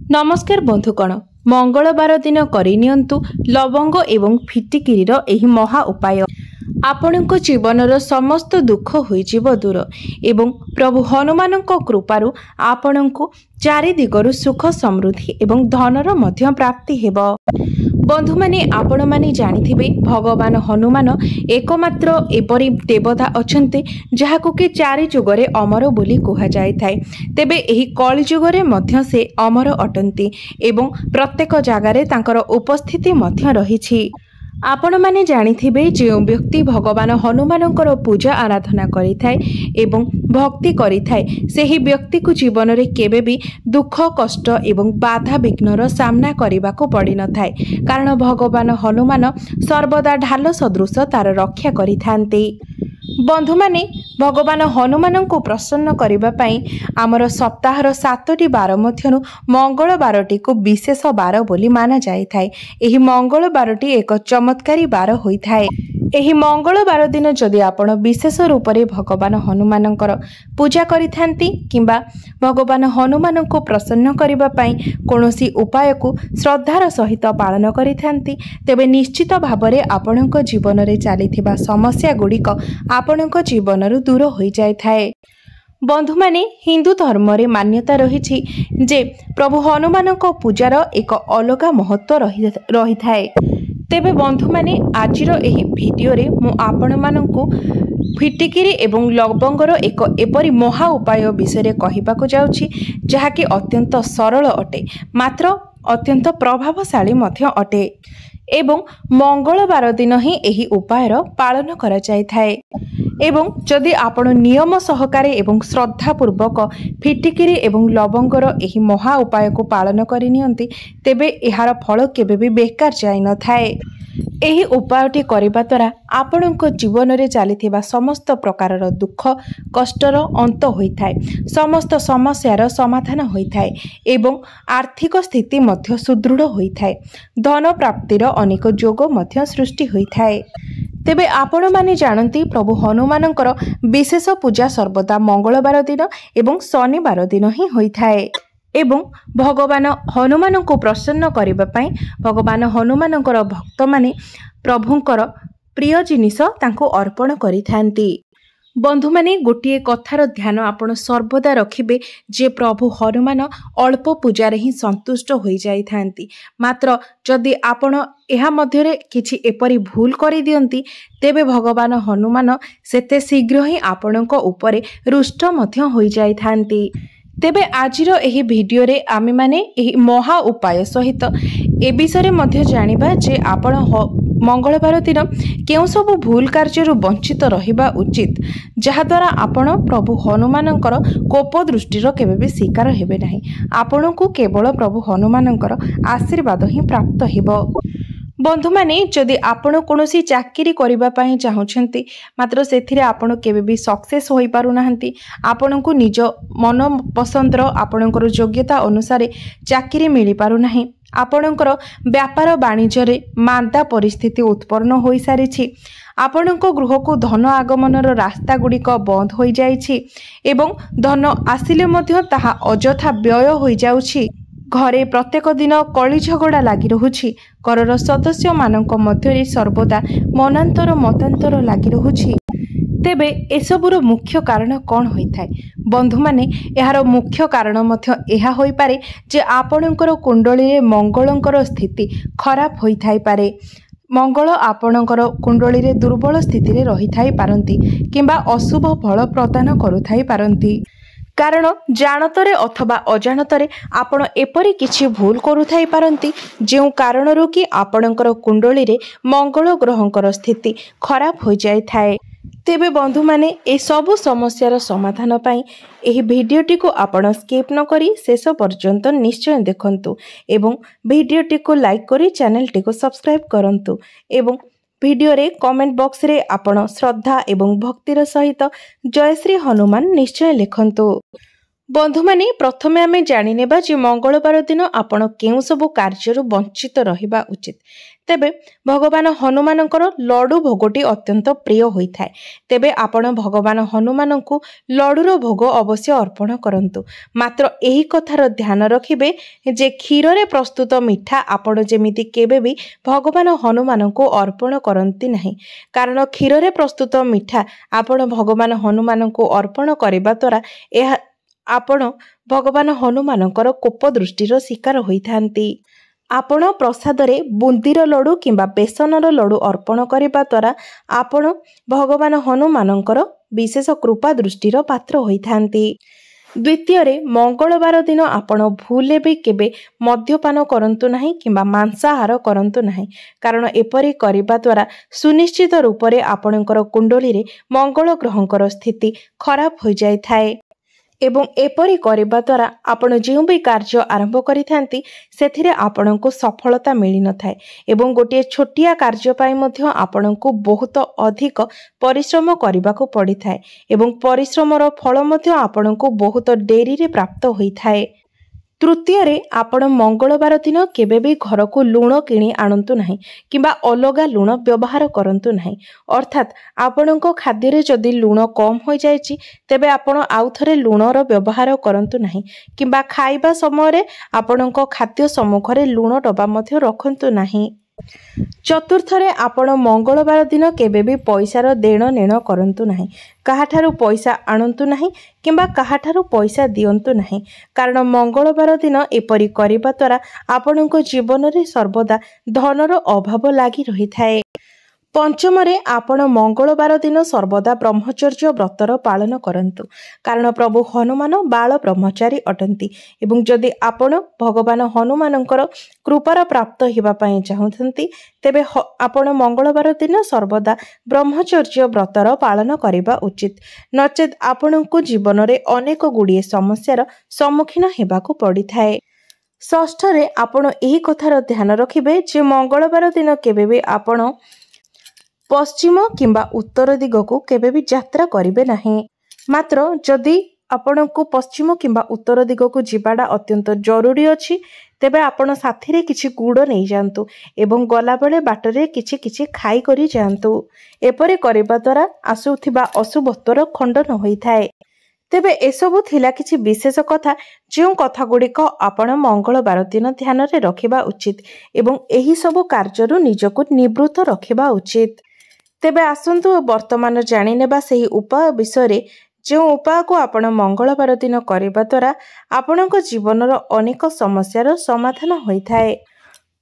नमस्कार बंधुगण मंगलवार दिन करिनियंतु लवंग एवं फिटिकिरीर एही महा उपाय आपणक जीवनर समस्त दुख होइजिब दूर एवं प्रभु हनुमानक कृपारु आपणकु चारि दिगरु सुख समृद्धि एवं धनर मध्य प्राप्ति हेब। बंधु माने आपण माने जानिथिबे भगवान हनुमान एकमात्र एपरी देवता अछंते जहाकु कि चारि जुगरे अमर बोली कुहा जाय थाए। तेबे एही कलि जुगरे मध्य से अमर अटंती एवं प्रत्येक जगारे तांकर उपस्थिति मध्य रहिछि। आपण माने जानिथिबे जे व्यक्ति भगवान हनुमानकर पूजा आराधना करिथाए एवं भक्ति करिथाए सेही व्यक्ति को जीवन रे केबे भी दुख कष्ट एवं बाधा विघ्नर सामना करबाको पड़ी न थाए, कारण भगवान हनुमान सर्वदा ढाल सदृश तार रक्षा करिथांते। बंधु माने भगवान हनुमान को प्रसन्न करबा पई आमर सप्ताहर 7टी बार मध्यनु मंगलवारटी को विशेष बार बोली माना जाय थाए। एही मंगलवारटी एक चमत्कारी बार होई थाए। एही मंगलवार दिन जदि आपण विशेष रूप से भगवान हनुमानकर पूजा करिथांती किंबा भगवान हनुमान को प्रसन्न करबा पई कोनोसी उपाय को श्रद्धार सहित पालन करिथांती तेबे निश्चित भाबरे आपणक जीवन रे चलीथिबा समस्या गुड़िक आपणक जीवनरु दूर होई जाय थाए। बंधु माने हिंदू धर्म रे मान्यता रहिछि जे प्रभु हनुमानक पूजार एक अलग महत्व रही थाए। तेबे बंधु माने आजिर एही भिडियो रे मु आपण माननकु फिटिकिरी एवं लवंगर एक एपरी महा उपाय विषय कहिबाकु जाउछि जहाकि अत्यंत सरल अटे मात्र अत्यंत प्रभावशाली मध्य अटे एवं मंगलवार दिन ही एही उपायर पालन करा जाय थाए। एवं जदि आपण नियम सहकारे एवं श्रद्धा पूर्वक फिटिकिरी एवं लवंगर एही महा उपाय को पालन करिनियंती तेबे एहार फल केबे भी बेकार जाय न थाए। एही उपायटी करिबा द्वारा आपणक जीवन रे चलीथिबा समस्त प्रकारर दुख कष्टर अंत होइथाए, समस्त समस्यार समाधान होइथाए एवं आर्थिक स्थिति मध्य सुदृढ़ होइथाए, धन प्राप्तिर अनेक जोग मध्य सृष्टि होइथाए। तेबे आपण माने जानती प्रभु हनुमानकर विशेष पूजा सर्वदा मंगलवार दिन एवं शनिवार दिन ही होइथाए एवं भगवान हनुमान को प्रसन्न करबा पई भगवान हनुमानकर भक्त माने प्रभुंकर प्रिय जिनिस तांको अर्पण करिथांती। बंधु माने गोटिए कथार ध्यान आपण सर्वदा रखिबे जे प्रभु हनुमान अल्प पूजा रे ही संतुष्ट होई जाई थांती, मात्र जदि आपण एहा मध्यरे किछि एपरी भूल करि दियंती तेबे भगवान हनुमान सेते शीघ्र ही आपणक उपरे रुष्ट मध्य होई जाई थांती। तेबे आजिर एही भिडियो रे आमे माने एही महा उपाय सहित ए विषय मध्य जानिबा जे आपण मंगलवार दिन केउ सब भूल कार्य वंचित रहिबा उचित जहा द्वारा आपण प्रभु हनुमानकर कोप दृष्टिर केबे भी शिकार हेबे नाही। आपणकु केवल प्रभु हनुमानकर आशीर्वाद ही प्राप्त हेबो। बंधु माने जदि आपण कोनोसी चाकरी करिबा पई चाहुछंती मात्र सेथिरे आपण केबे भी सक्सेस होई पारु नाहंती, आपणकु निज मन पसंदर आपणकर योग्यता अनुसार चाकरी मिली पारु नाही, आपणकर व्यापार वाणिज्य रे मांदा परिस्थिति उत्पन्न होई सारिछि, आपणक गृह को धन आगमनर रास्ता गुड़िक बंद हो जाइछि एवं धन आसिले मध्य ताहा अजथा व्यय हो जाउछि, घरे प्रत्येक दिन कली झगड़ा लगी रहुछि, घरर सदस्य मानक मध्यरे सर्वदा मनांतर मतांतर लगी रहुछि। तेबे एसबुर मुख्य कारण कौन होइथाय? बंधु माने एहार मुख्य कारण मध्य एहा होई पारे जे आपणकर कुंडली रे मंगलंकर स्थिति खराब होई थाई पारे। मंगल आपणकर कुंडली रे दुर्बल स्थिति रे रही थाई पारंती किंबा अशुभ फल प्रदान करुथाई पारंती, कारण जानतरे अथवा अजाणतरे आपण एपरी किछि भूल करुथाई पारंती जेउ कारणरू कि आपणकर कुंडली रे मंगल ग्रहंकर स्थिति खराब हो जाय थाए। तेबे बंधु माने ए सबु समस्यार समाधान पाई एही भिडियोटी को आपण स्किप न करी शेष पर्यंत निश्चय देखंतु एवं भिडियोटी को लाइक करी चैनल को सब्सक्राइब करंतु एवं भिडियो रे कमेंट बॉक्स रे आपण श्रद्धा एवं भक्तिर सहित जय श्री हनुमान निश्चय लिखंतु। बंधु माने प्रथमे आमे जानि नेबा जे मंगलवार दिन आपण केउ सब कार्यरु वंचित रहिबा उचित। ତେବେ ଭଗବାନ ହନୁମାନଙ୍କର ଲଡୁ ଭୋଗଟି ଅତ୍ୟନ୍ତ ପ୍ରିୟ ହୋଇଥାଏ। ତେବେ ଆପଣ ଭଗବାନ ହନୁମାନଙ୍କୁ ଲଡୁର ଭୋଗ ଅବଶ୍ୟ ଅର୍ପଣ କରନ୍ତୁ। ମାତ୍ର ଏହି କଥାର ଧ୍ୟାନ ରଖିବେ ଯେ କ୍ଷୀରରେ ପ୍ରସ୍ତୁତ ମିଠା ଆପଣ ଯେମିତି କେବେ ବି ଭଗବାନ ହନୁମାନଙ୍କୁ ଅର୍ପଣ କରନ୍ତି ନାହିଁ। କାରଣ କ୍ଷୀରରେ ପ୍ରସ୍ତୁତ ମିଠା ଆପଣ ଭଗବାନ ହନୁମାନଙ୍କୁ ଅର୍ପଣ କରିବା ଦ୍ୱାରା ଏହା ଆପଣ ଭଗବାନ ହନୁମାନଙ୍କର କୋପ ଦୃଷ୍ଟିର ଶିକାର ହୋଇଥାନ୍ତି। ଆପଣ ପ୍ରସାଦରେ ବୁନ୍ଦିର ଲଡୁ କିମ୍ବା ବେସନର ଲଡୁ ଅର୍ପଣ କରିବା ଦ୍ୱାରା ଆପଣ ଭଗବାନ ହନୁମାନଙ୍କର ବିଶେଷ କୃପା ଦୃଷ୍ଟିର ପାତ୍ର ହୋଇଥାନ୍ତି। ଦ୍ୱିତୀୟରେ, ମଙ୍ଗଳବାର ଦିନ ଆପଣ ଭୁଲରେ ବି କେବେ ମଦ୍ୟପାନ କରନ୍ତୁ ନାହିଁ କିମ୍ବା ମାଂସାହାର କରନ୍ତୁ ନାହିଁ। କାରଣ ଏପରି କରିବା ଦ୍ୱାରା ସୁନିଶ୍ଚିତ ରୂପରେ ଆପଣଙ୍କର କୁଣ୍ଡଳୀରେ ମଙ୍ଗଳ ଗ୍ରହଙ୍କର ସ୍ଥିତି ଖରାପ ହୋଇଯାଇଥାଏ ଏବଂ ଏପରି କରିବା ଦ୍ୱାରା ଆପଣ ଯେଉଁ ବି କାର୍ଯ୍ୟ ଆରମ୍ଭ କରିଥାନ୍ତି ସେଥିରେ ଆପଣଙ୍କୁ ସଫଳତା ମିଳିନଥାଏ ଏବଂ ଗୋଟିଏ ଛୋଟିଆ କାର୍ଯ୍ୟ ପାଇଁ ମଧ୍ୟ ଆପଣଙ୍କୁ ବହୁତ ଅଧିକ ପରିଶ୍ରମ କରିବାକୁ ପଡ଼ିଥାଏ ଏବଂ ପରିଶ୍ରମର ଫଳ ମଧ୍ୟ ଆପଣଙ୍କୁ ବହୁତ ଡେରିରେ ପ୍ରାପ୍ତ ହୋଇଥାଏ। ତୃତୀୟରେ, ଆପଣ ମଙ୍ଗଳବାର ଦିନ କେବେ ବି ଘରକୁ ଲୁଣ କିଣି ଆଣନ୍ତୁ ନାହିଁ କିମ୍ବା ଅଲଗା ଲୁଣ ବ୍ୟବହାର କରନ୍ତୁ ନାହିଁ। ଅର୍ଥାତ୍ ଆପଣଙ୍କ ଖାଦ୍ୟରେ ଯଦି ଲୁଣ କମ୍ ହୋଇଯାଇଛି ତେବେ ଆପଣ ଆଉ ଥରେ ଲୁଣର ବ୍ୟବହାର କରନ୍ତୁ ନାହିଁ କିମ୍ବା ଖାଇବା ସମୟରେ ଆପଣଙ୍କ ଖାଦ୍ୟ ସମ୍ମୁଖରେ ଲୁଣ ଡବା ମଧ୍ୟ ରଖନ୍ତୁ ନାହିଁ। ଚତୁର୍ଥରେ, ଆପଣ ମଙ୍ଗଳବାର ଦିନ କେବେ ବି ପଇସାର ଦେଣ ନେଣ କରନ୍ତୁ ନାହିଁ। କାହାଠାରୁ ପଇସା ଆଣନ୍ତୁ ନାହିଁ କିମ୍ବା କାହାଠାରୁ ପଇସା ଦିଅନ୍ତୁ ନାହିଁ। କାରଣ ମଙ୍ଗଳବାର ଦିନ ଏପରି କରିବା ଦ୍ୱାରା ଆପଣଙ୍କ ଜୀବନରେ ସର୍ବଦା ଧନର ଅଭାବ ଲାଗି ରହିଥାଏ। ପଞ୍ଚମରେ, ଆପଣ ମଙ୍ଗଳବାର ଦିନ ସର୍ବଦା ବ୍ରହ୍ମଚର୍ଯ୍ୟ ବ୍ରତର ପାଳନ କରନ୍ତୁ। କାରଣ ପ୍ରଭୁ ହନୁମାନ ବାଳ ବ୍ରହ୍ମଚାରୀ ଅଟନ୍ତି ଏବଂ ଯଦି ଆପଣ ଭଗବାନ ହନୁମାନଙ୍କର କୃପାର ପ୍ରାପ୍ତ ହେବା ପାଇଁ ଚାହୁଁଛନ୍ତି ତେବେ ଆପଣ ମଙ୍ଗଳବାର ଦିନ ସର୍ବଦା ବ୍ରହ୍ମଚର୍ଯ୍ୟ ବ୍ରତର ପାଳନ କରିବା ଉଚିତ। ନଚେତ୍ ଆପଣଙ୍କୁ ଜୀବନରେ ଅନେକ ଗୁଡ଼ିଏ ସମସ୍ୟାର ସମ୍ମୁଖୀନ ହେବାକୁ ପଡ଼ିଥାଏ। ଷଷ୍ଠରେ, ଆପଣ ଏହି କଥାର ଧ୍ୟାନ ରଖିବେ ଯେ ମଙ୍ଗଳବାର ଦିନ କେବେ ବି ଆପଣ ପଶ୍ଚିମ କିମ୍ବା ଉତ୍ତର ଦିଗକୁ କେବେ ବି ଯାତ୍ରା କରିବେ ନାହିଁ। ମାତ୍ର ଯଦି ଆପଣଙ୍କୁ ପଶ୍ଚିମ କିମ୍ବା ଉତ୍ତର ଦିଗକୁ ଯିବାଟା ଅତ୍ୟନ୍ତ ଜରୁରୀ ଅଛି ତେବେ ଆପଣ ସାଥିରେ କିଛି ଗୁଡ଼ ନେଇଯାଆନ୍ତୁ ଏବଂ ଗଲାବେଳେ ବାଟରେ କିଛି କିଛି ଖାଇକରି ଯାଆନ୍ତୁ। ଏପରି କରିବା ଦ୍ୱାରା ଆସୁଥିବା ଅଶୁଭତ୍ୱର ଖଣ୍ଡନ ହୋଇଥାଏ। ତେବେ ଏସବୁ ଥିଲା କିଛି ବିଶେଷ କଥା ଯେଉଁ କଥାଗୁଡ଼ିକ ଆପଣ ମଙ୍ଗଳବାର ଦିନ ଧ୍ୟାନରେ ରଖିବା ଉଚିତ ଏବଂ ଏହି ସବୁ କାର୍ଯ୍ୟରୁ ନିଜକୁ ନିବୃତ୍ତ ରଖିବା ଉଚିତ। ତେବେ ଆସନ୍ତୁ ବର୍ତ୍ତମାନ ଜାଣିନେବା ସେହି ଉପାୟ ବିଷୟରେ ଯେଉଁ ଉପାୟକୁ ଆପଣ ମଙ୍ଗଳବାର ଦିନ କରିବା ଦ୍ୱାରା ଆପଣଙ୍କ ଜୀବନର ଅନେକ ସମସ୍ୟାର ସମାଧାନ ହୋଇଥାଏ।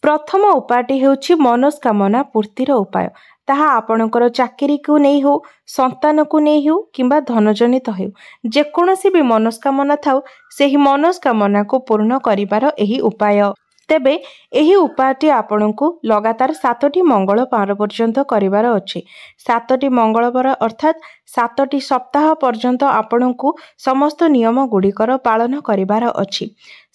ପ୍ରଥମ ଉପାୟଟି ହେଉଛି ମନସ୍କାମନା ପୂର୍ତ୍ତିର ଉପାୟ। ତାହା ଆପଣଙ୍କର ଚାକିରିକୁ ନେଇ ହେଉ, ସନ୍ତାନକୁ ନେଇ ହେଉ କିମ୍ବା ଧନଜନିତ ହେଉ, ଯେକୌଣସି ବି ମନସ୍କାମନା ଥାଉ ସେହି ମନସ୍କାମନାକୁ ପୂର୍ଣ୍ଣ କରିବାର ଏହି ଉପାୟ। ତେବେ ଏହି ଉପାୟଟି ଆପଣଙ୍କୁ ଲଗାତାର 7ଟି ମଙ୍ଗଳବାର ପର୍ଯ୍ୟନ୍ତ କରିବାର ଅଛି। 7ଟି ମଙ୍ଗଳବାର ଅର୍ଥାତ୍ 7ଟି ସପ୍ତାହ ପର୍ଯ୍ୟନ୍ତ ଆପଣଙ୍କୁ ସମସ୍ତ ନିୟମ ଗୁଡ଼ିକର ପାଳନ କରିବାର ଅଛି।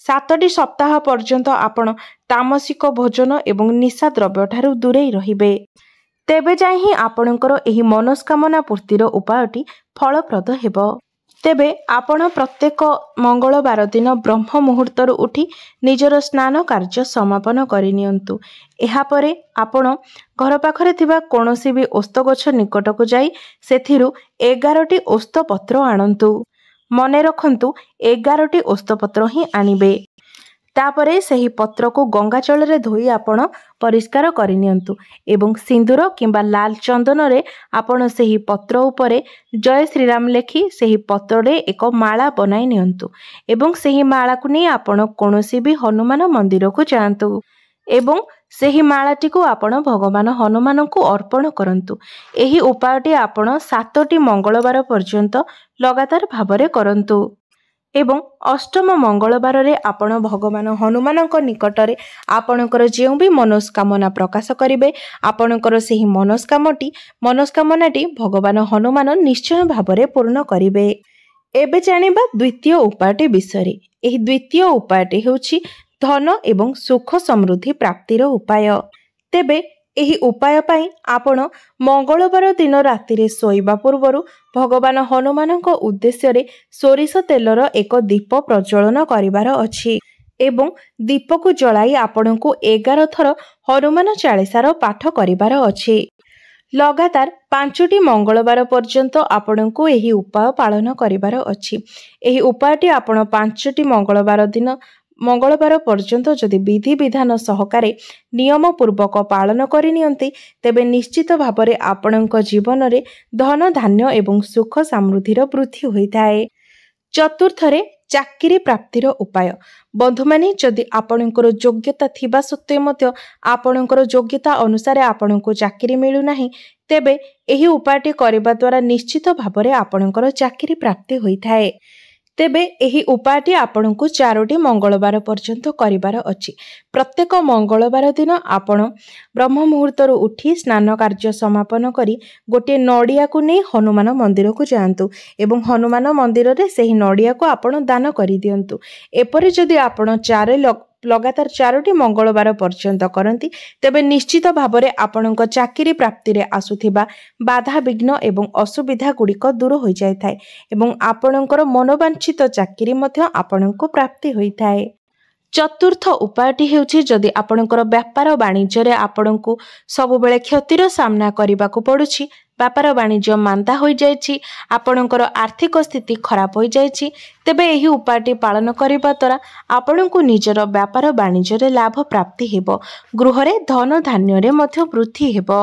7ଟି ସପ୍ତାହ ପର୍ଯ୍ୟନ୍ତ ଆପଣ ତାମସିକ ଭୋଜନ ଏବଂ ନିଶା ଦ୍ରବ୍ୟଠାରୁ ଦୂରେଇ ରହିବେ। ତେବେ ଯାଇ ହିଁ ଆପଣଙ୍କର ଏହି ମନସ୍କାମନା ପୂର୍ତ୍ତିର ଉପାୟଟି ଫଳପ୍ରଦ ହେବ। ତେବେ ଆପଣ ପ୍ରତ୍ୟେକ ମଙ୍ଗଳବାର ଦିନ ବ୍ରହ୍ମ ମୁହୂର୍ତ୍ତରୁ ଉଠି ନିଜର ସ୍ନାନ କାର୍ଯ୍ୟ ସମାପନ କରିନିଅନ୍ତୁ। ଏହାପରେ ଆପଣ ଘର ପାଖରେ ଥିବା କୌଣସି ବି ଓସ୍ତ ଗଛ ନିକଟକୁ ଯାଇ ସେଥିରୁ 11ଟି ଓସ୍ତପତ୍ର ଆଣନ୍ତୁ। ମନେ ରଖନ୍ତୁ 11ଟି ଓସ୍ତପତ୍ର ହିଁ ଆଣିବେ। ତାପରେ ସେହି ପତ୍ରକୁ ଗଙ୍ଗା ଜଳରେ ଧୋଇ ଆପଣ ପରିଷ୍କାର କରିନିଅନ୍ତୁ ଏବଂ ସିନ୍ଦୁର କିମ୍ବା ଲାଲ ଚନ୍ଦନରେ ଆପଣ ସେହି ପତ୍ର ଉପରେ ଜୟ ଶ୍ରୀରାମ ଲେଖି ସେହି ପତ୍ରରେ ଏକ ମାଳା ବନାଇ ନିଅନ୍ତୁ ଏବଂ ସେହି ମାଳାକୁ ନେଇ ଆପଣ କୌଣସି ବି ହନୁମାନ ମନ୍ଦିରକୁ ଯାଆନ୍ତୁ ଏବଂ ସେହି ମାଳାଟିକୁ ଆପଣ ଭଗବାନ ହନୁମାନଙ୍କୁ ଅର୍ପଣ କରନ୍ତୁ। ଏହି ଉପାୟଟି ଆପଣ 7ଟି ମଙ୍ଗଳବାର ପର୍ଯ୍ୟନ୍ତ ଲଗାତାର ଭାବରେ କରନ୍ତୁ ଏବଂ ଅଷ୍ଟମ ମଙ୍ଗଳବାରରେ ଆପଣ ଭଗବାନ ହନୁମାନଙ୍କ ନିକଟରେ ଆପଣଙ୍କର ଯେଉଁ ବି ମନସ୍କାମନା ପ୍ରକାଶ କରିବେ ଆପଣଙ୍କର ସେହି ମନସ୍କାମନାଟି ଭଗବାନ ହନୁମାନ ନିଶ୍ଚୟ ଭାବରେ ପୂର୍ଣ୍ଣ କରିବେ। ଏବେ ଜାଣିବା ଦ୍ୱିତୀୟ ଉପାୟଟି ବିଷୟରେ। ଏହି ଦ୍ୱିତୀୟ ଉପାୟଟି ହେଉଛି ଧନ ଏବଂ ସୁଖ ସମୃଦ୍ଧି ପ୍ରାପ୍ତିର ଉପାୟ। ତେବେ ଏହି ଉପାୟ ପାଇଁ ଆପଣ ମଙ୍ଗଳବାର ଦିନ ରାତିରେ ଶୋଇବା ପୂର୍ବରୁ ଭଗବାନ ହନୁମାନଙ୍କ ଉଦ୍ଦେଶ୍ୟରେ ସୋରିଷ ତେଲର ଏକ ଦୀପ ପ୍ରଜ୍ୱଳନ କରିବାର ଅଛି। एवं दीप को जलाई आपण को 11 थर हनुमान चालीसार पाठ करिबार अछि। लगातार 5टी मंगलवार पर्यंत आपण को एही उपाय पालन करिबार अछि। एही उपायटी आपण 5टी मंगलवार दिन मंगलवार पर्यंत जदि विधि विधान सहकारे नियम पूर्वक पालन करनियंती तेबे निश्चित भाବରେ आपणଙ୍କ जीवन रे धन धान्य एवं सुख समृद्धिर वृद्धि होइताए। चतुर्थरे चाकरी प्राप्तिर उपाय। बंधु माने जदि आपणଙ୍କର योग्यता थिबा सत्वे मध्य आपणଙ୍କର योग्यता अनुसार आपणଙ୍କୁ चाकरी मिलु नाही तेबे एही उपायटी करिबा द्वारा निश्चित भाବରେ आपणଙ୍କର चाकरी प्राप्ति होइथाए। तेबे एही उपायटी आपणଙ୍କୁ 4टी मंगलवार पर्यंत करिबार अछि। प्रत्येक मंगलवार दिन आपण ब्रह्म मुहूर्तरू उठी स्नान कार्य समापन करी गोटे नड़िया को नहीं हनुमान मंदिर को जातु एवं हनुमान मंदिर रे सेही नड़िया को आपण दान करि दियंतु। एपरि जदि आपण लगातार 4टी मंगलवार पर्यंत करती तेबे निश्चित भाବରେ आपणଙ୍କ चाकरी प्राप्ति रे आसुथिबा बाधा विघ्न एवं असुविधा गुड़िक दूर हो जाए एवं आपणଙ୍କର मनोवांछित चाकरी मध्य आपणଙ୍କୁ प्राप्ति होइथाए। चतुर्थ उपायटी हेउछि जदि आपणଙ୍କର व्यापार वाणिज्य रे आपणଙ୍କୁ सब बेले क्षतिर सामना करबाकू पड़ुछि, व्यापार वाणिज्य मांदा हो जाइछि, आपणଙ୍କର आर्थिक स्थिति खराब हो जाइछि तेबे एही उपायटी पालन करिबा द्वारा आपणଙ୍କୁ निजर व्यापार वाणिज्य रे लाभ प्राप्ति हेबो, गृह रे धन धान्य रे मध्य वृद्धि हेबो।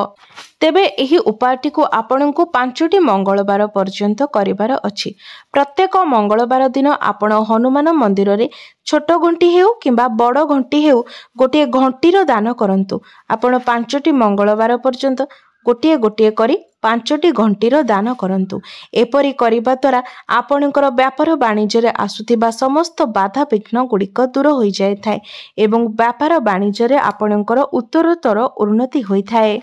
तेबे एही उपायटी को आपणଙ୍କୁ 5टी मंगलवार पर्यंत करिबार अछि। प्रत्येक मंगलवार दिन आपण हनुमान मंदिर रे छोट घंटी हेउ किंबा बड़ घंटी हेउ गोटे घंटीर दान करंतु। आपण 5टी मंगलवार पर्यंत गोटे गोटे करी 5टी घंटीर दान करंतु। एपरि करिबा द्वारा आपणଙ୍କର व्यापार वाणिज्य रे आसुथिबा समस्त बाधा विघ्न गुड़िक दूर हो जाए थाए एवं व्यापार वाणिज्य रे आपणଙ୍କର उत्तरोत्तर उन्नति होइथाए।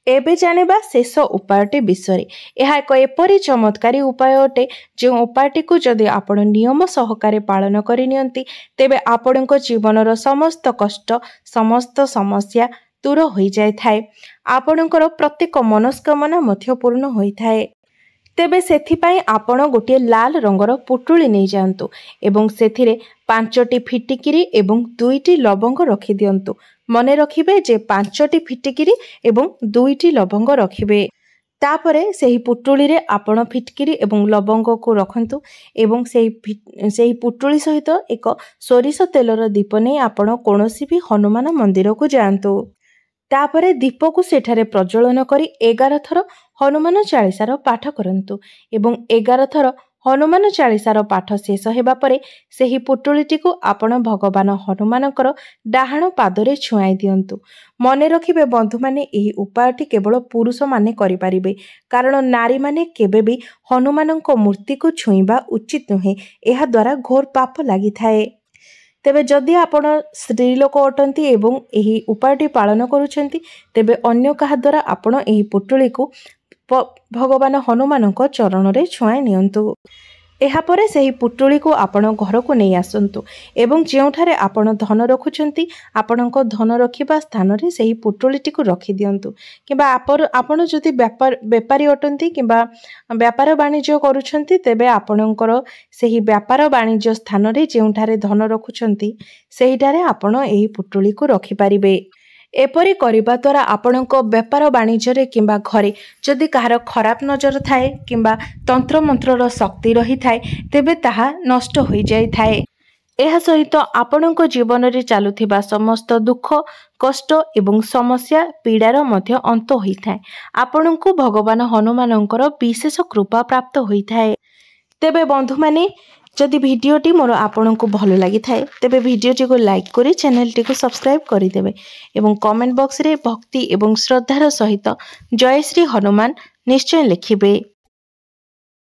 एबे जानिबा शेष उपायटी विषय। यह एक एपरि चमत्कारी उपाय अटे जो उपायटी को जदि आपण नियम सहकारे पालन करनियंती तेबे आपणଙ୍କ जीवनर समस्त कष्ट समस्त समस्या दूर हो जाए थाए। आपणଙ୍କର प्रत्येक मनस्कामना मध्य पूर्ण होइथाए। तेबे सेथिपाई आपण गोटे लाल रंगर पुटुली नहीं जांतु एवं सेथिरे 5टी फिटिकिरी एवं 2टी लवंग रखि दियंतु। मने रखिबे जे 5टी फिटिकिरी एवं 2टी लवंग रखिबे। तापरे सेही पुटुली रे आपण फिटकिरी एवं लवंग को रखंतु एवं सेही पुटुली सहित एक सोरिष तेलर दीप नहीं आपण कोनोसी भी हनुमान मंदिर को जांतु। तापरे दीप को सेठारे प्रज्वलन करी 11 थर हनुमान चालीसार पाठ करंतु एवं 11 थर हनुमान चालीसार पाठ शेष हेबा परे सेही पुटुलीटी को आपण भगवान हनुमानकर डाहाण पादरे छुआई दियंतु। मने रखिबे बंधु माने एही उपायटी केवल पुरुष माने करि पारिबे, कारण नारी माने केबे भी हनुमानक मूर्ति को छुईबा उचित नुहे, एहा द्वारा घोर पाप लागि थाए। तेबे जदि आपण स्त्री लोक अटंती एवं एही उपायटी पालन करूछंती तेबे अन्य कहा द्वारा आपण एही पुटुली को भगवान हनुमानक चरण रे छुआई नियंतु। एहापरे सेही पुटुली को आपण घर को नहीं आसंतु एवं जेउठारे आपण धन रखुछंती आपणक धन रखिबा स्थान रे सेही पुटुलीटी को रखि दियंतु। किबा आपण जदि व्यापारी अटंती किबा व्यापार वाणिज्य करूछंती तेबे आपणकर सेही व्यापार वाणिज्य स्थान रे जेउठारे धन रखुछंती सेहीटारे आपण एही पुटुली को रखि पारिबे। एपरि करिबा द्वारा आपणक व्यापार वाणिज्य रे किंबा घरे जदि कहार खराब नजर थाए किंबा तंत्र मंत्रर शक्ति रही थाए तेबे ताहा नष्ट हो जाई थाए। एहा सहित आपणक जीवन रे चालुथिबा समस्त दुख कष्ट एवं समस्या पीड़ार मध्य अंत होई थाए। आपणको भगवान हनुमानंकर विशेष कृपा प्राप्त होई थाए। तेबे बंधु माने जदि भिडियोटी मोर आपणको भल लगी थाए तेबे भिडियोटी को लाइक करी चैनलटी को सब्सक्राइब करिदेबे एवं कमेंट बॉक्स रे भक्ति एवं श्रद्धार सहित जय श्री हनुमान निश्चय लिखिबे।